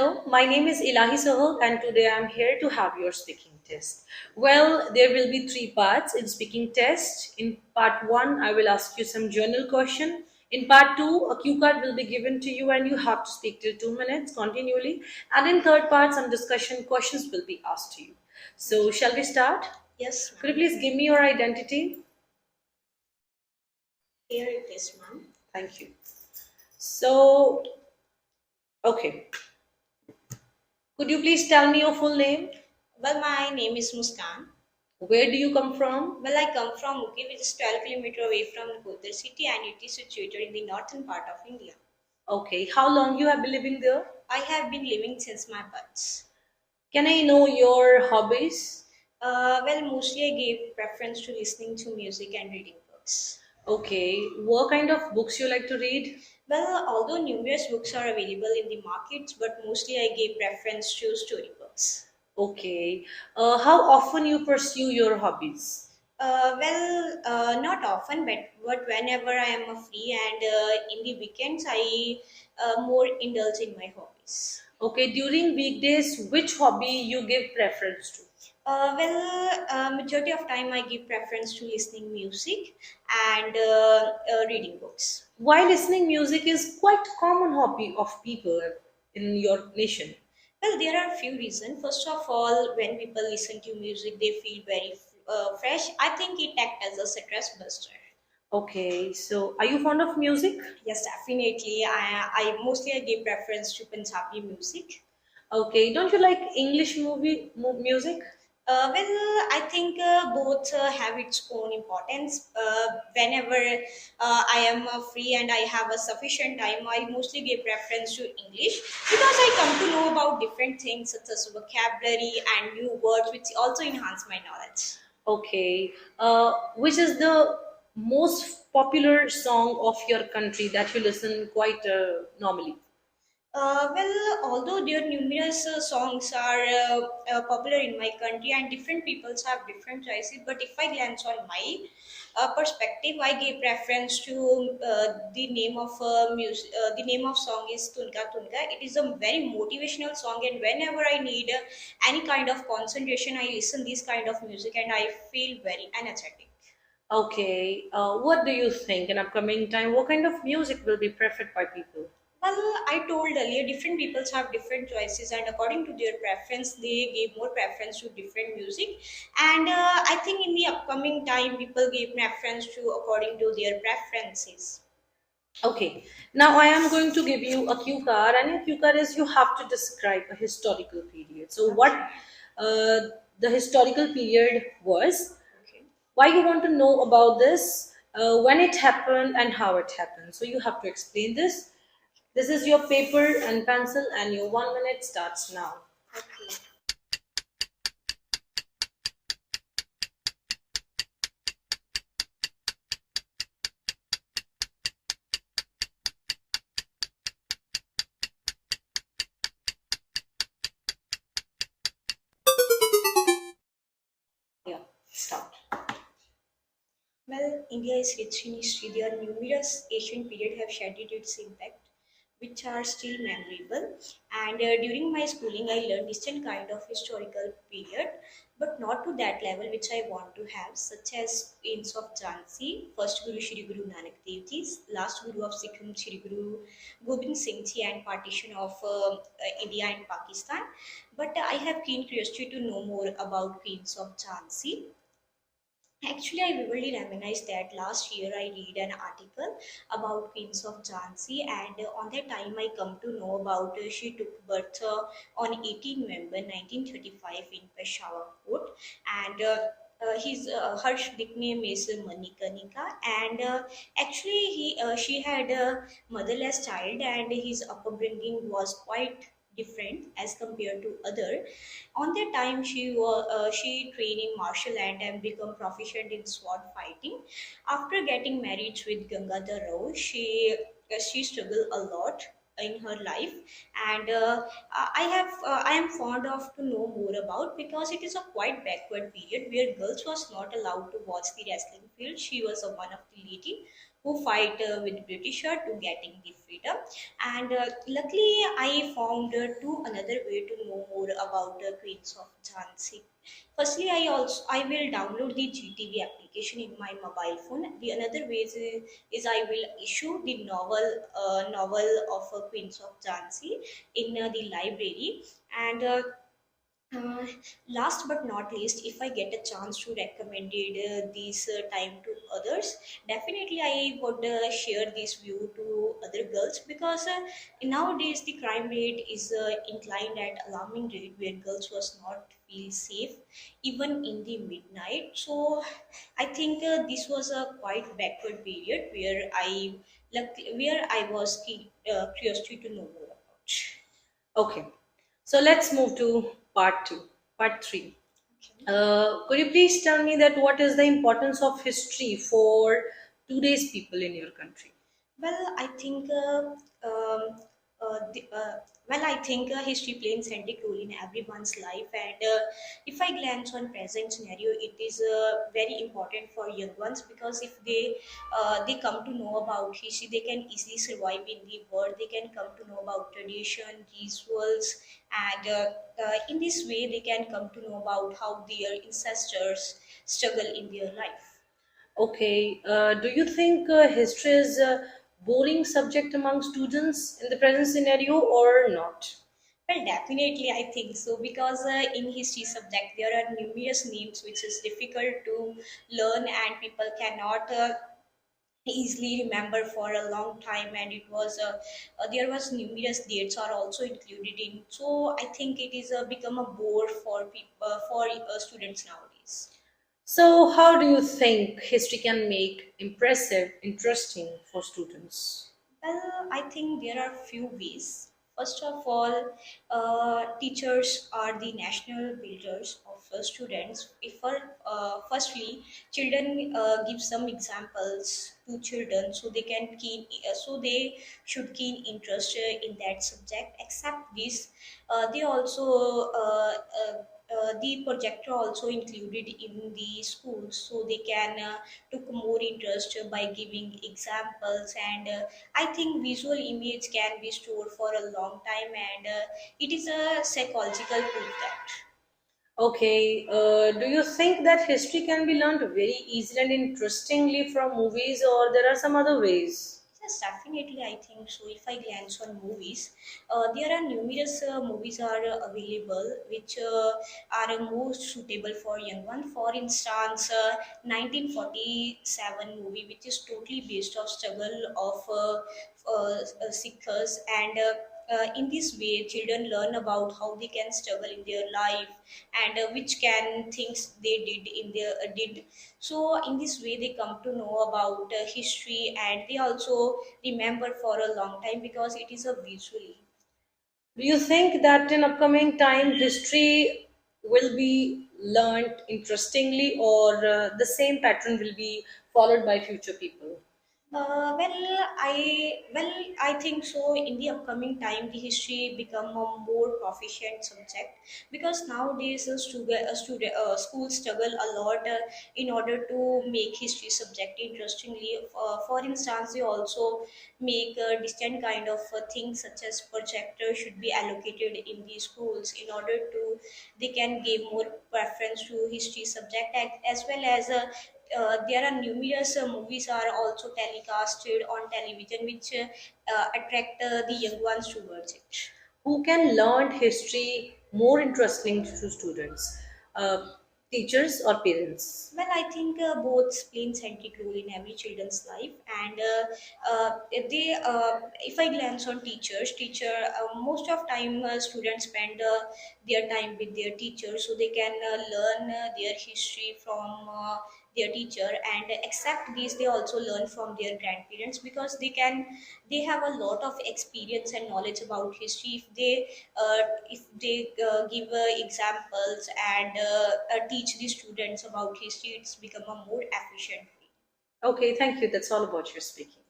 Hello, my name is Ilahi Sohag and today I'm here to have your speaking test. Well, there will be three parts in speaking test. In part 1, I will ask you some journal question. In part 2, a cue card will be given to you and you have to speak till 2 minutes continually. And in third part, some discussion questions will be asked to you. So, shall we start? Yes, Could you ma'am. please give me your identity? Here it is, ma'am. Thank you. So, okay. Could you please tell me your full name? Well, my name is Muskan. Where do you come from? Well, I come from Muki, which is 12 kilometers away from Kodar city, and it is situated in the northern part of India. Okay. How long you have been living there? I have been living since my birth. Can I know your hobbies? Well, mostly I gave preference to listening to music and reading books. Okay. What kind of books you like to read? Well, although numerous books are available in the markets, but mostly I gave preference to storybooks. Okay. How often you pursue your hobbies? Not often, but whenever I am free and in the weekends, I more indulge in my hobbies. Okay. During weekdays, which hobby you give preference to? Majority of time I give preference to listening music and reading books. Why listening music is quite common hobby of people in your nation. Well, there are few reasons. First of all, when people listen to music, they feel very fresh. I think it acts as a stress buster. Okay. So, are you fond of music? Yes, definitely. I mostly I give preference to Punjabi music. Okay. Don't you like English music? I think both have its own importance. Whenever I am free and I have a sufficient time, I mostly give preference to English because I come to know about different things such as vocabulary and new words, which also enhance my knowledge. Okay. Which is the most popular song of your country that you listen quite normally? Although there are numerous songs are popular in my country and different peoples have different choices, but if I glance on my perspective, I give preference to the name of music. The name of song is Tunka Tunka. It is a very motivational song, and whenever I need any kind of concentration, I listen this kind of music, and I feel very energetic. Okay. What do you think in upcoming time? What kind of music will be preferred by people? Well, I told earlier, different peoples have different choices, and according to their preference, they give more preference to different music. And I think in the upcoming time, people give preference to according to their preferences. Okay. Now I am going to give you a cue card, and a cue card is you have to describe a historical period. So what Okay. uh, the historical period was, Okay. why you want to know about this, when it happened, and how it happened. So you have to explain this. This is your paper and pencil, and your 1 minute starts now. Okay. Yeah, start. Well, India is rich in history. There are numerous ancient periods have shedded its impact, which are still memorable. And during my schooling, I learned different kind of historical period, but not to that level which I want to have, such as Queens of Jhansi, first Guru Shri Guru Nanak Dev Ji, last Guru of Sikkim Shri Guru Gobind Singh Ji, and partition of India and Pakistan. But I have keen curiosity to know more about Queens of Jhansi. Actually, I vividly reminisce that last year I read an article about Queens of Jhansi, and on that time I come to know about she took birth on 18 November 1935 in Peshawar Fort, and his her nickname is Manikanika, and actually she had a motherless child, and his upbringing was quite different as compared to other. On that time, she trained in martial art and become proficient in sword fighting. After getting married with Gangadhar Rao, she struggled a lot. in her life, and I am fond of to know more about, because it is a quite backward period where girls was not allowed to watch the wrestling field. She was one of the lady who fight with Britisher to getting the freedom, and luckily I found two another way to know more about the Queens of Jhansi. Firstly, I will download the GTV application in my mobile phone. The another way is I will issue the novel of Queens of Jhansi in the library, and uh, last but not least, if I get a chance to recommend this time to others, definitely I would share this view to other girls, because nowadays the crime rate is inclined at alarming rate, where girls was not feel safe even in the midnight. So I think this was a quite backward period where I was curious to know more about. Okay, so let's move to part two, part three. Okay. Could you please tell me that what is the importance of history for today's people in your country? Well, I think I think history plays centric role in everyone's life, and if I glance on present scenario, it is very important for young ones, because if they come to know about history, they can easily survive in the world. They can come to know about tradition, rituals, and in this way, they can come to know about how their ancestors struggle in their life. Okay, do you think history is a boring subject among students in the present scenario or not? Well, definitely, I think so, because in history subject there are numerous names which is difficult to learn, and people cannot easily remember for a long time, and it was there was numerous dates are also included in. So I think it is become a bore for people for students nowadays. So, how do you think history can make impressive, interesting for students? Well, I think there are few ways. First of all, teachers are the national builders of students. Firstly, children give some examples to children, so they can so they should keen interest in that subject. Except this, they also the projector also included in the schools, so they can took more interest by giving examples, and I think visual image can be stored for a long time, and it is a psychological proof that. Okay, do you think that history can be learned very easily and interestingly from movies, or there are some other ways? Yes, definitely. I think so. If I glance on movies, there are numerous movies are available which are most suitable for young one. For instance, 1947 movie, which is totally based of struggle of Sikhs, and in this way, children learn about how they can struggle in their life, and which can things they did in their did. So in this way, they come to know about history, and they also remember for a long time, because it is a visually. Do you think that in upcoming time history will be learned interestingly, or the same pattern will be followed by future people? I think so. In the upcoming time, the history become a more proficient subject, because nowadays schools struggle a lot in order to make history subject interestingly. For instance, they also make distant kind of things such as projector should be allocated in the schools in order to they can give more preference to history subject, as well as there are numerous movies are also telecasted on television which attract the young ones towards it. Who can learn history more interesting to students? Teachers or parents? Well, I think both play centric role in every children's life, and if I glance on teacher, most of time students spend their time with their teachers, so they can learn their history from their teacher, and except these, they also learn from their grandparents, because they have a lot of experience and knowledge about history. If they give examples and teach the students about history, it's become a more efficient way. Okay, thank you. That's all about your speaking.